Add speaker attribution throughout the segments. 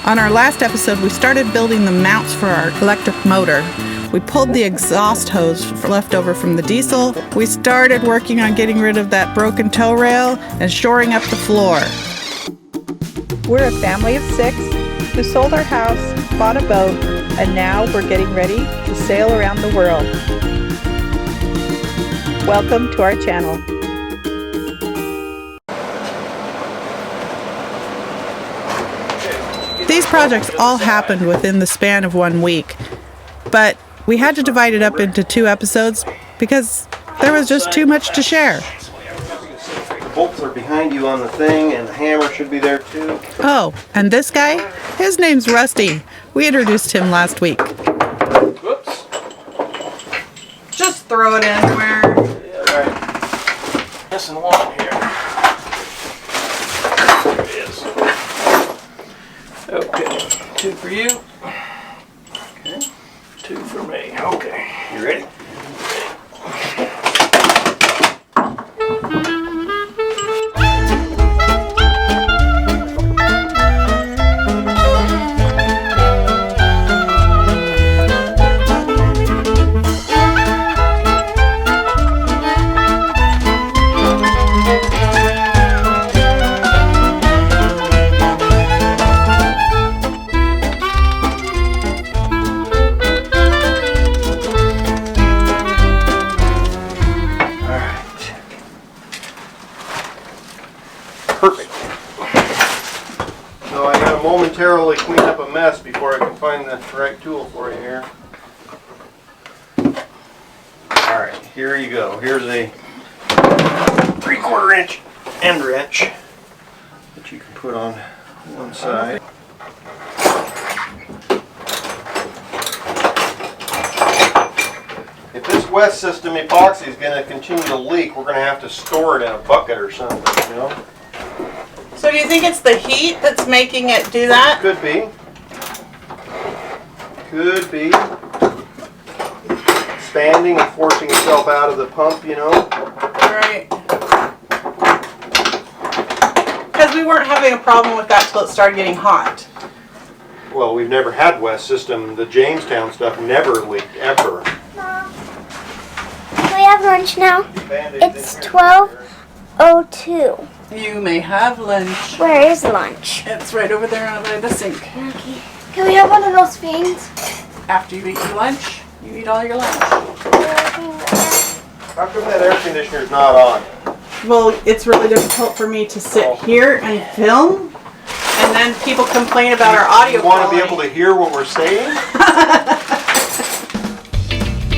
Speaker 1: On our last episode, we started building the mounts for our electric motor. We pulled the exhaust hose left over from the diesel. We started working on getting rid of that broken tow rail and shoring up the floor.
Speaker 2: We're a family of 6 who sold our house, bought a boat, and now we're getting ready to sail around the world. Welcome to our channel.
Speaker 1: These projects all happened within the span of 1 week, but we had to divide it up into 2 episodes because there was just too much to share.
Speaker 3: The bolts are behind you on the thing, and the hammer should be there too.
Speaker 1: Oh, and this guy? His name's Rusty. We introduced him last week.
Speaker 3: Whoops.
Speaker 1: Just throw it anywhere.
Speaker 3: Yeah, right. Missing one here. There it is. Okay, 2 for you. Okay, 2 for me. Okay, you ready? Perfect. So I gotta momentarily clean up a mess before I can find the right tool for you here. Alright, here you go. Here's a 3/4 inch end wrench that you can put on one side. If this West System epoxy is going to continue to leak, we're going to have to store it in a bucket or something, you know?
Speaker 1: So do you think it's the heat that's making it do that?
Speaker 3: Could be. Could be. Expanding and forcing itself out of the pump, you know?
Speaker 1: Right. Because we weren't having a problem with that till it started getting hot.
Speaker 3: Well, we've never had West System. The Jamestown stuff never leaked, ever.
Speaker 4: Mom, can we have lunch now? It's 12:02.
Speaker 1: You may have lunch.
Speaker 4: Where is lunch?
Speaker 1: It's right over there by the sink.
Speaker 4: Okay. Can we have one of those things?
Speaker 1: After you eat your lunch, you eat all your lunch.
Speaker 3: How come that air conditioner's not on?
Speaker 1: Well, it's really difficult for me to sit here and film, and then people complain about our audio
Speaker 3: You want to
Speaker 1: quality.
Speaker 3: be able to hear what we're saying?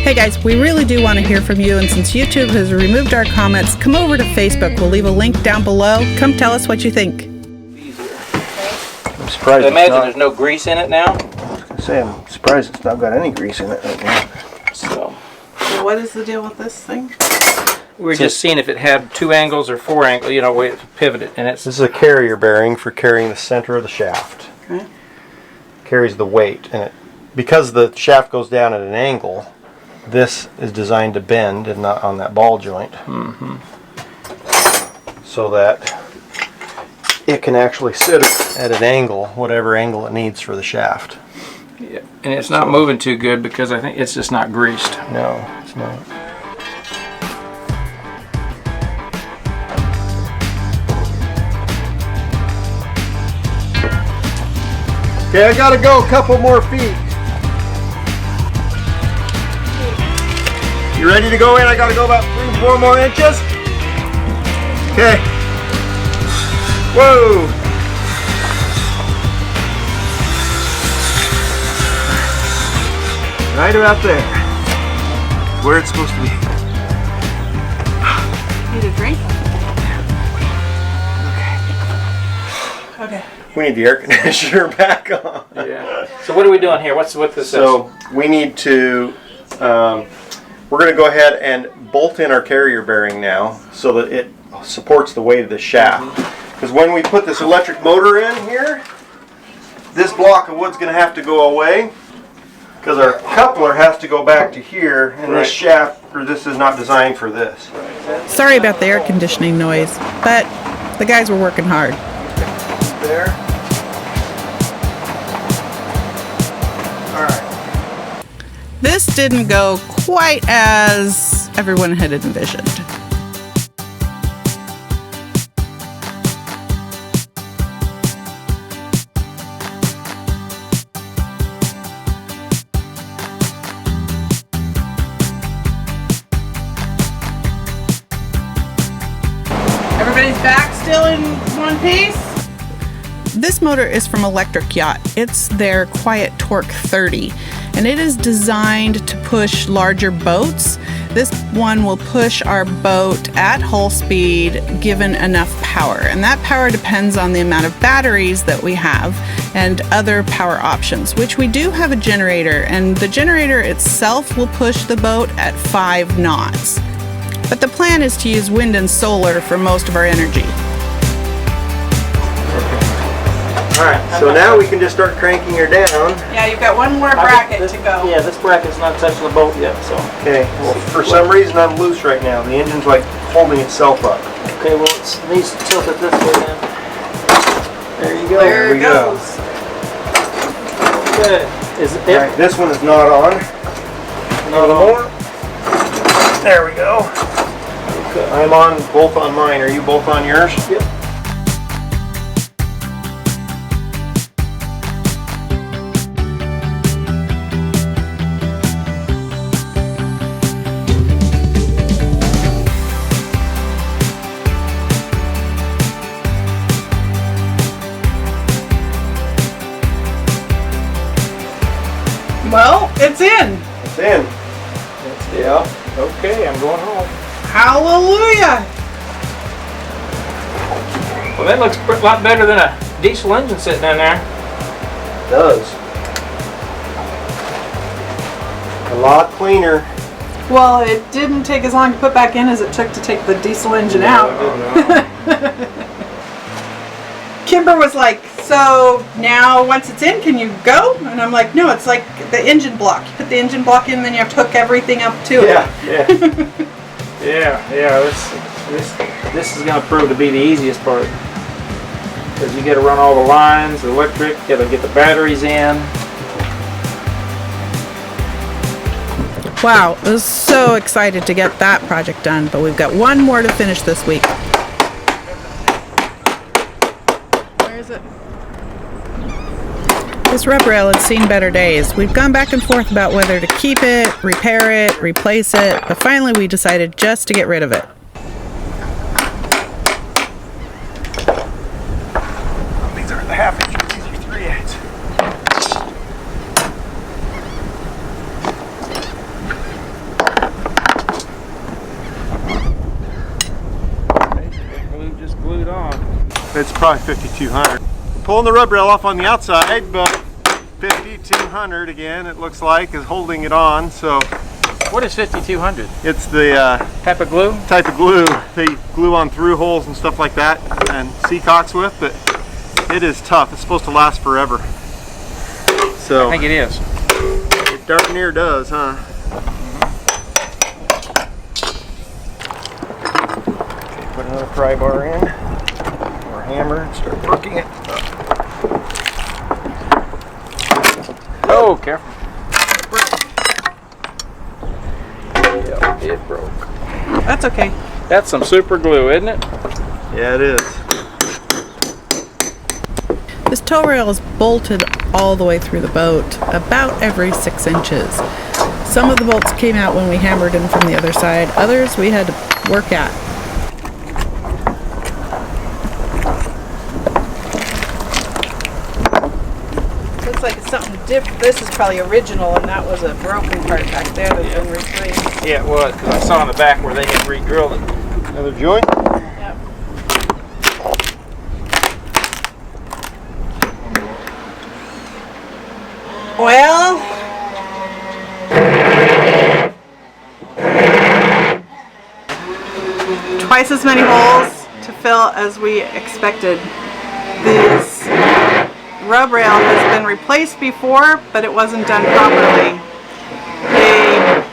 Speaker 1: Hey guys, we really do want to hear from you, and since YouTube has removed our comments, come over to Facebook. We'll leave a link down below. Come tell us what you think.
Speaker 3: I'm surprised
Speaker 5: I imagine there's no grease in it now.
Speaker 3: I'm surprised it's not got any grease in it right now.
Speaker 5: So
Speaker 1: What is the deal with this thing?
Speaker 5: we're just seeing if it had 2 angles or 4 angles, you know, way to pivot it. And it's
Speaker 3: This is a carrier bearing for carrying the center of the shaft.
Speaker 1: Okay.
Speaker 3: Carries the weight, and because the shaft goes down at an angle, this is designed to bend and not on that ball joint. So that it can actually sit at an angle, whatever angle it needs for the shaft.
Speaker 5: yeah, and it's not moving too good because I think it's just not greased.
Speaker 3: No, it's not. Okay, I gotta go a couple more feet. You ready to go in? I gotta go about 3-4 more inches. Okay. Whoa. Right about there. Where it's supposed to be.
Speaker 1: Need a drink? Okay.
Speaker 3: We need the air conditioner back on.
Speaker 5: Yeah. So what are we doing here? What's with this?
Speaker 3: So we need to, we're going to go ahead and bolt in our carrier bearing now so that it supports the weight of the shaft. Because when we put this electric motor in here, this block of wood's going to have to go away because our coupler has to go back to here, and this shaft, or this is not designed for this.
Speaker 1: Sorry about the air conditioning noise, but the guys were working hard.
Speaker 3: There.
Speaker 1: This didn't go quite as everyone had envisioned.
Speaker 2: Everybody's back still in one piece?
Speaker 1: This motor is from Electric Yacht. It's their Quiet Torque 30, and it is designed to push larger boats. This one will push our boat at hull speed given enough power, and that power depends on the amount of batteries that we have and other power options, which we do have a generator, and the generator itself will push the boat at 5 knots. But the plan is to use wind and solar for most of our energy.
Speaker 3: Alright, so now we can just start cranking her down.
Speaker 2: Yeah, you've got one more bracket to go.
Speaker 5: Yeah, this bracket's not touching the boat yet, so.
Speaker 3: Okay, well, for some reason I'm loose right now. The engine's like holding itself up.
Speaker 5: Okay, well, it needs to tilt it this way then. There you go.
Speaker 2: There
Speaker 3: we
Speaker 2: it
Speaker 3: go.
Speaker 2: goes.
Speaker 5: Okay. Is it?
Speaker 3: Alright, this one is not on.
Speaker 5: Not on.
Speaker 3: There we go.
Speaker 5: Okay.
Speaker 3: I'm on both on mine. Are you both on yours?
Speaker 5: Yep.
Speaker 2: Well, it's in.
Speaker 3: It's in.
Speaker 5: Yeah. Okay, I'm going home.
Speaker 2: Hallelujah.
Speaker 5: Well, that looks a lot better than a diesel engine sitting in there.
Speaker 3: It does. A lot cleaner.
Speaker 2: Well, it didn't take as long to put back in as it took to take the diesel engine out. Kimber was like, so now once it's in, can you go? And I'm like, no, it's like the engine block. You put the engine block in, then you have to hook everything up to it.
Speaker 5: Yeah. This is going to prove to be the easiest part. Because you got to run all the lines, the electric, you got to get the batteries in.
Speaker 1: Wow, I was so excited to get that project done, but we've got one more to finish this week.
Speaker 2: Where is it?
Speaker 1: This rub rail had seen better days. We've gone back and forth about whether to keep it, repair it, replace it, but finally we decided just to get rid of it.
Speaker 3: These are the half inches. These are 3/8.
Speaker 5: Just glued on.
Speaker 3: It's probably 5200. We're pulling the rub rail off on the outside, but 5200 again, it looks like, is holding it on. So
Speaker 5: What is 5200?
Speaker 3: it's the
Speaker 5: Type of glue?
Speaker 3: type of glue they glue on through holes and stuff like that and seacocks with, but it is tough. It's supposed to last forever. So
Speaker 5: I think it is.
Speaker 3: it darn near does, huh? Okay, put another pry bar in, or hammer, and start working it.
Speaker 5: Oh, careful. Yeah, it broke.
Speaker 2: That's okay.
Speaker 5: That's some super glue, isn't it?
Speaker 3: Yeah, it is.
Speaker 1: This tow rail is bolted all the way through the boat, about every 6 inches. Some of the bolts came out when we hammered in from the other side, others we had to work at.
Speaker 2: Looks like it's something different. This is probably original, and that was a broken part back there that's been replaced.
Speaker 5: Yeah, it was, because I saw in the back where they had re-drilled it.
Speaker 3: Another joint?
Speaker 2: Yep. Well, twice as many holes to fill as we expected. This rub rail has been replaced before, but it wasn't done properly. They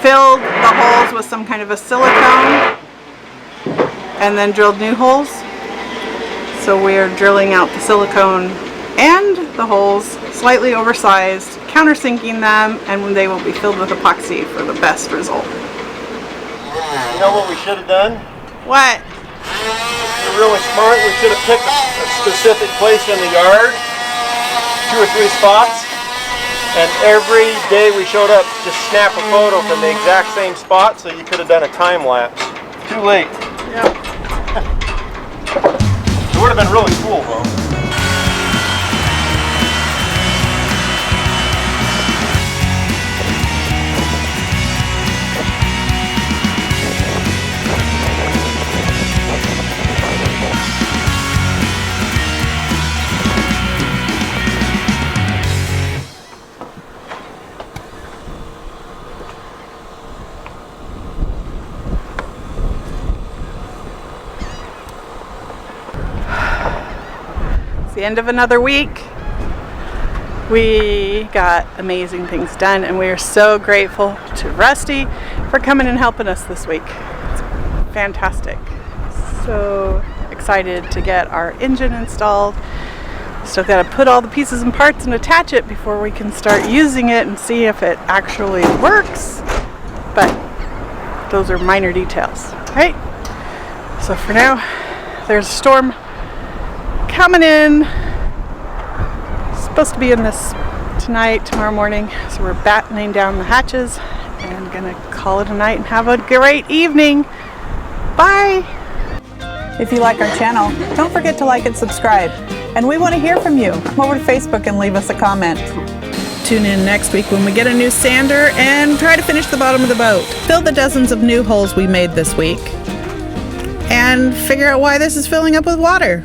Speaker 2: filled the holes with some kind of a silicone and then drilled new holes. So we're drilling out the silicone and the holes slightly oversized, countersinking them, and they will be filled with epoxy for the best result.
Speaker 3: You know what we should have done?
Speaker 2: What?
Speaker 3: We're really smart. We should have picked a specific place in the yard, 2 or 3 spots, and every day we showed up, just snap a photo from the exact same spot, so you could have done a time lapse. Too late.
Speaker 2: Yep.
Speaker 3: It would have been really cool though.
Speaker 2: It's the end of another week. We got amazing things done, and we are so grateful to Rusty for coming and helping us this week. It's fantastic. So excited to get our engine installed. Still got to put all the pieces and parts and attach it before we can start using it and see if it actually works. But those are minor details, right? So for now, there's a storm coming in. Supposed to be in this tonight, tomorrow morning. So we're battening down the hatches and gonna call it a night and have a great evening. Bye.
Speaker 1: If you like our channel, don't forget to like and subscribe. And we want to hear from you. Come over to Facebook and leave us a comment. Tune in next week when we get a new sander and try to finish the bottom of the boat. Fill the dozens of new holes we made this week and figure out why this is filling up with water.